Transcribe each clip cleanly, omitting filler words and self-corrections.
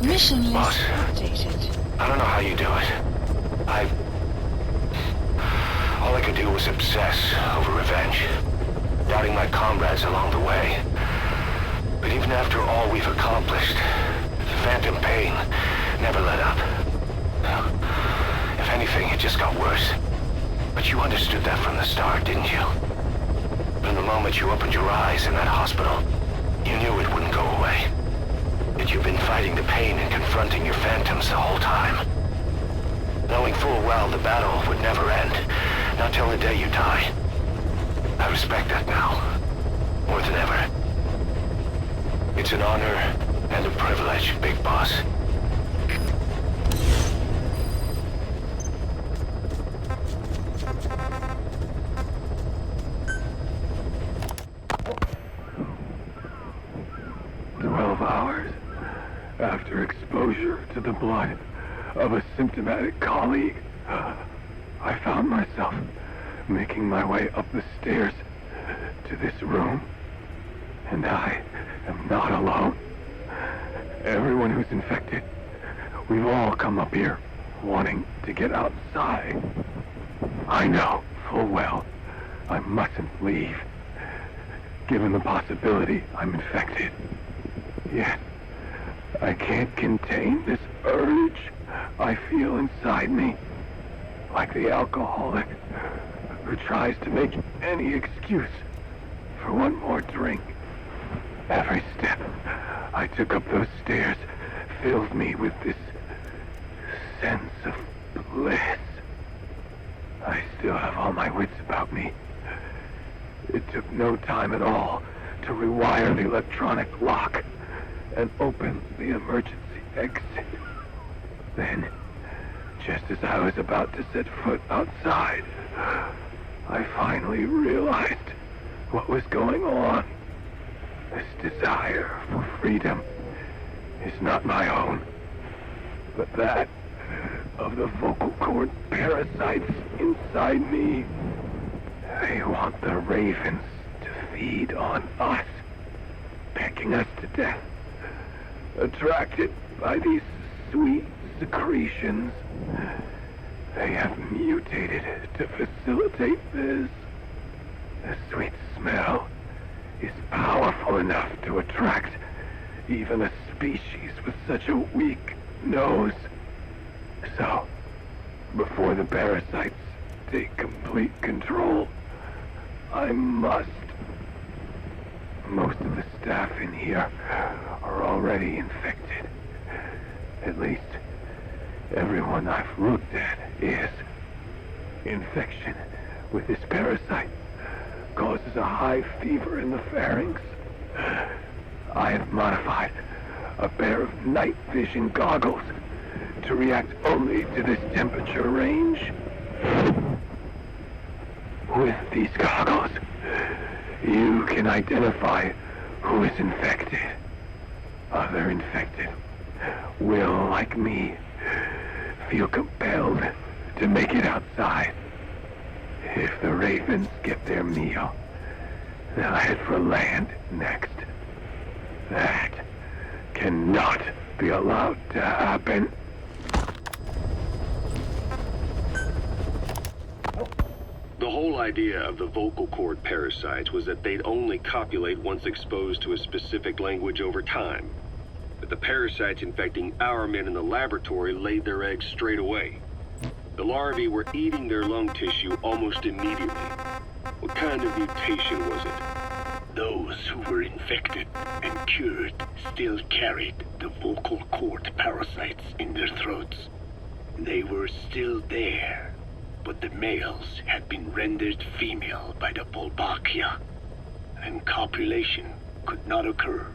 Mission Boss, list updated. I don't know how you do it. All I could do was obsess over revenge, doubting my comrades along the way. But even after all we've accomplished, the phantom pain never let up. If anything, it just got worse. But you understood that from the start, didn't you? From the moment you opened your eyes in that hospital, you knew it wouldn't go away. That you've been fighting the pain and confronting your phantoms the whole time. Knowing full well the battle would never end, not till the day you die. I respect that now, more than ever. It's an honor and a privilege, Big Boss. After exposure to the blood of a symptomatic colleague, I found myself making my way up the stairs to this room. And I am not alone. Everyone who's infected, we've all come up here wanting to get outside. I know full well I mustn't leave, given the possibility I'm infected. Yet, I can't contain this urge I feel inside me, like the alcoholic who tries to make any excuse for one more drink. Every step I took up those stairs filled me with this sense of bliss. I still have all my wits about me. It took no time at all to rewire the electronic lock and open the emergency exit. Then, just as I was about to set foot outside, I finally realized what was going on. This desire for freedom is not my own, but that of the vocal cord parasites inside me. They want the ravens to feed on us, pecking us to death. Attracted by these sweet secretions, they have mutated to facilitate this. The sweet smell is powerful enough to attract even a species with such a weak nose. So, before the parasites take complete control, I must. Most of the staff in here are already infected. At least, everyone I've looked at is. Infection with this parasite causes a high fever in the pharynx. I have modified a pair of night vision goggles to react only to this temperature range. With these goggles, you can identify who is infected. Other infected will, like me, feel compelled to make it outside. If the ravens get their meal, they'll head for land next. That cannot be allowed to happen. The whole idea of the vocal cord parasites was that they'd only copulate once exposed to a specific language over time. But the parasites infecting our men in the laboratory laid their eggs straight away. The larvae were eating their lung tissue almost immediately. What kind of mutation was it? Those who were infected and cured still carried the vocal cord parasites in their throats. They were still there, but the males had been rendered female by the Wolbachia, and copulation could not occur.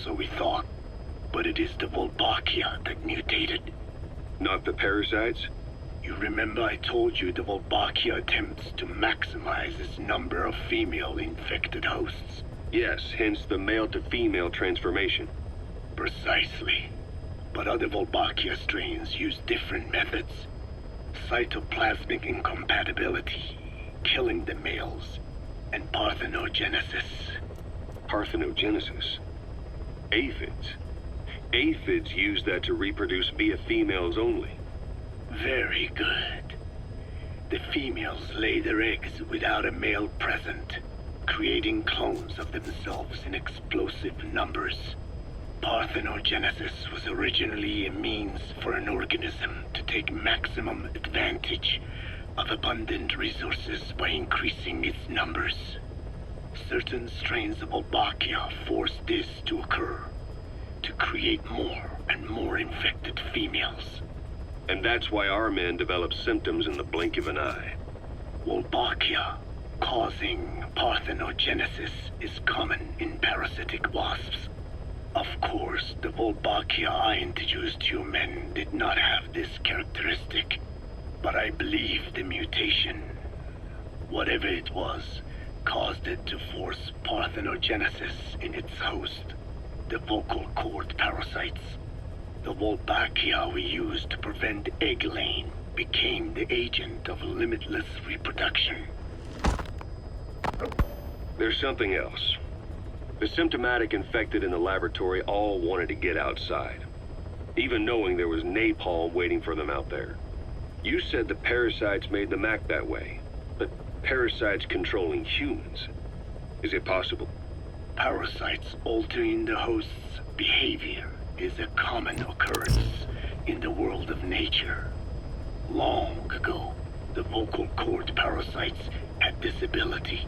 So we thought, but it is the Wolbachia that mutated. Not the parasites? You remember I told you the Wolbachia attempts to maximize its number of female infected hosts? Yes, hence the male-to-female transformation. Precisely. But other Wolbachia strains use different methods. Cytoplasmic incompatibility, killing the males, and parthenogenesis. Parthenogenesis? Aphids? Aphids use that to reproduce via females only. Very good. The females lay their eggs without a male present, creating clones of themselves in explosive numbers. Parthenogenesis was originally a means for an organism to take maximum advantage of abundant resources by increasing its numbers. Certain strains of Wolbachia forced this to occur, to create more and more infected females. And that's why our men develop symptoms in the blink of an eye. Wolbachia, causing parthenogenesis, is common in parasitic wasps. Of course, the Wolbachia I introduced to you men did not have this characteristic, but I believe the mutation, whatever it was, caused it to force parthenogenesis in its host, the vocal cord parasites. The Wolbachia we used to prevent egg laying became the agent of limitless reproduction. There's something else. The symptomatic infected in the laboratory all wanted to get outside, even knowing there was napalm waiting for them out there. You said the parasites made them act that way, but parasites controlling humans. Is it possible? Parasites altering the host's behavior is a common occurrence in the world of nature. Long ago, the vocal cord parasites had this ability,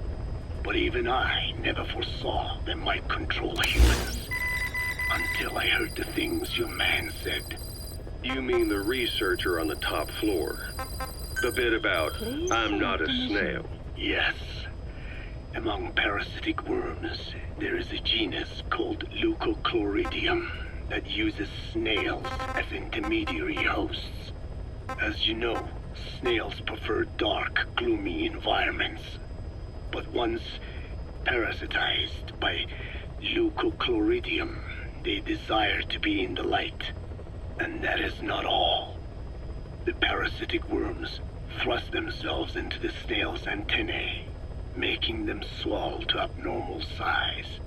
but even I never foresaw they might control humans until I heard the things your man said. You mean the researcher on the top floor? The bit about, I'm not a snail. Yes. Among parasitic worms, there is a genus called Leucochloridium that uses snails as intermediary hosts. As you know, snails prefer dark, gloomy environments. But once parasitized by Leucochloridium, they desire to be in the light. And that is not all. The parasitic worms thrust themselves into the snail's antennae, making them swell to abnormal size.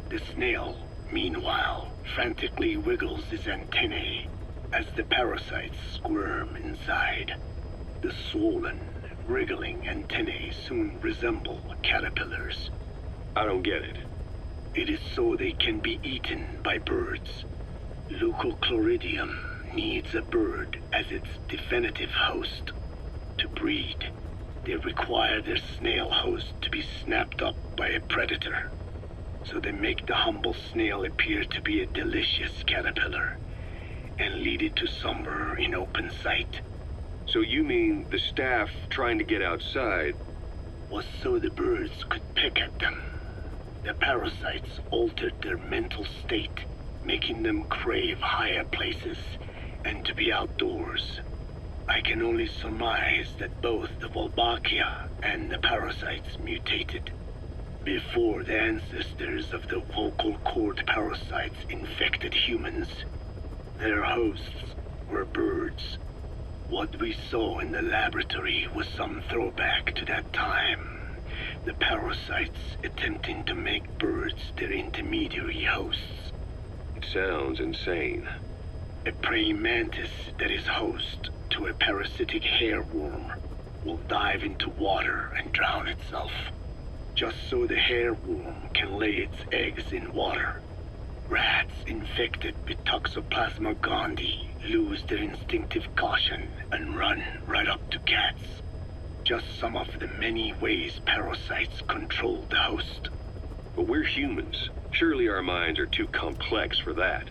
The snail, meanwhile, frantically wiggles his antennae as the parasites squirm inside. The swollen, wriggling antennae soon resemble caterpillars. I don't get it. It is so they can be eaten by birds. Leucochloridium needs a bird as its definitive host. To breed, they require their snail host to be snapped up by a predator. So they make the humble snail appear to be a delicious caterpillar and lead it to somewhere in open sight. So you mean the staff trying to get outside Was so the birds could pick at them. The parasites altered their mental state, making them crave higher places and to be outdoors. I can only surmise that both the Wolbachia and the parasites mutated before the ancestors of the vocal cord parasites infected humans. Their hosts were birds. What we saw in the laboratory was some throwback to that time. The parasites attempting to make birds their intermediary hosts. It sounds insane. A praying mantis that is host to a parasitic hairworm will dive into water and drown itself, just so the hairworm can lay its eggs in water. Rats infected with Toxoplasma gondii lose their instinctive caution and run right up to cats. Just some of the many ways parasites control the host. But we're humans. Surely our minds are too complex for that.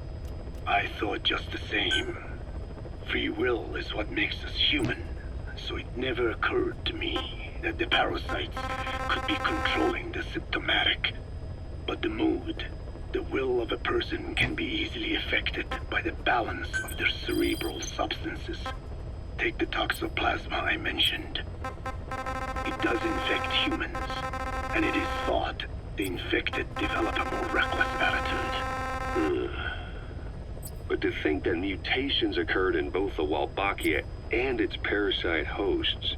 I thought just the same. Free will is what makes us human, so it never occurred to me that the parasites could be controlling the symptomatic. But the mood, the will of a person can be easily affected by the balance of their cerebral substances. Take the toxoplasma I mentioned. It does infect humans, and it is thought the infected develop a more reckless attitude. But to think that mutations occurred in both the Wolbachia and its parasite hosts.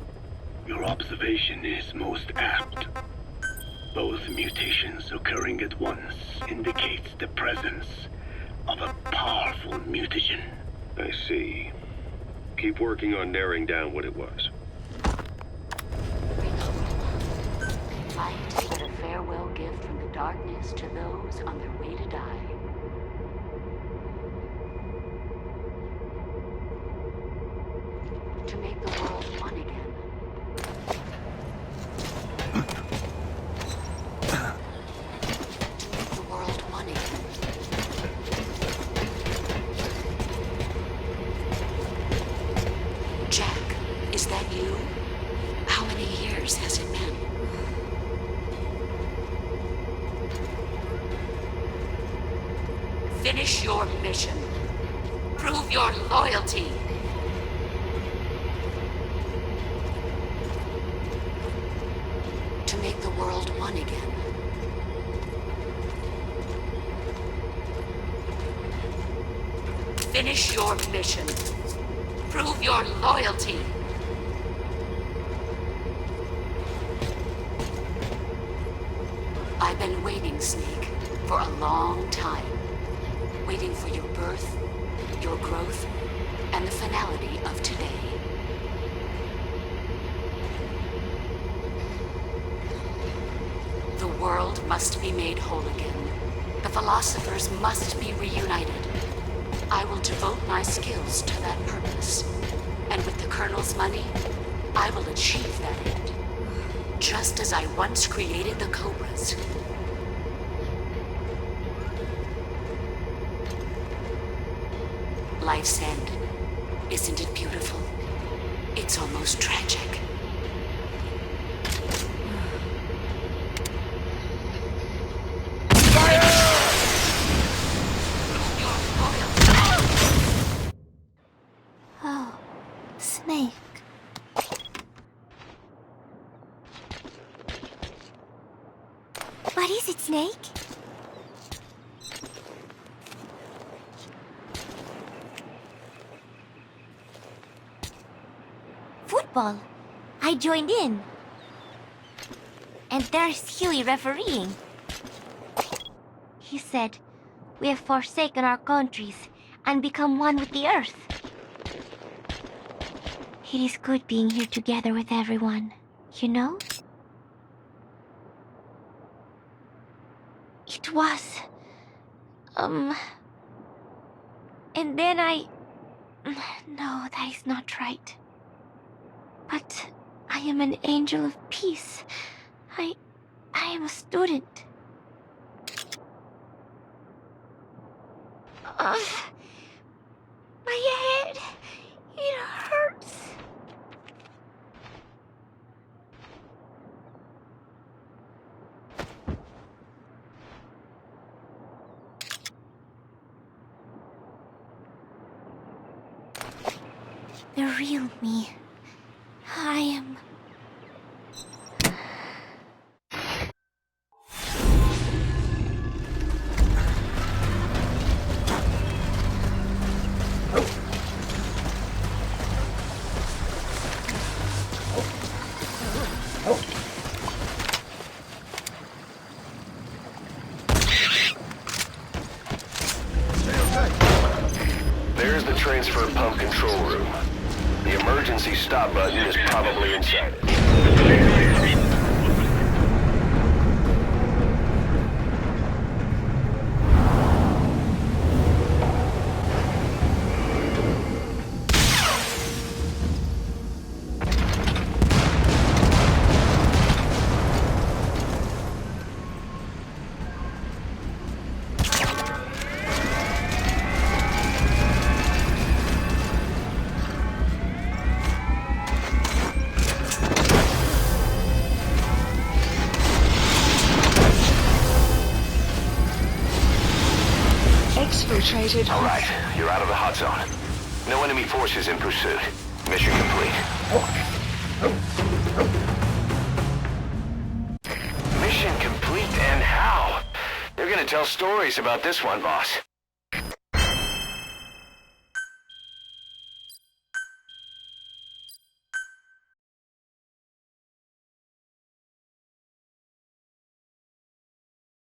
Your observation is most apt. Both mutations occurring at once indicates the presence of a powerful mutagen. I see. Keep working on narrowing down what it was. Light is but a farewell gift from the darkness to those on their way to die. To make the world one again. To make the world one again. Jack, is that you? How many years has it been? Finish your mission. Prove your loyalty. To make the world one again. Finish your mission. Prove your loyalty. I've been waiting, Snake, for a long time. Waiting for your birth, your growth, and the finality of today. The world must be made whole again. The philosophers must be reunited. I will devote my skills to that purpose. And with the Colonel's money, I will achieve that end. Just as I once created the Cobras. Life's end. Isn't it beautiful? It's almost tragic. Oh, Snake. What is it, Snake? Football. I joined in. And there's Huey refereeing. He said, "We have forsaken our countries and become one with the earth." It is good being here together with everyone, you know? It was... And then No, that is not right. But I am an angel of peace. I am a student. My head, it hurts. The real me. I am... There's the transfer pump control room. The emergency stop button is probably inside it. Exfiltrated. All right, you're out of the hot zone. No enemy forces in pursuit. Mission complete. Mission complete, and how? They're gonna tell stories about this one, boss.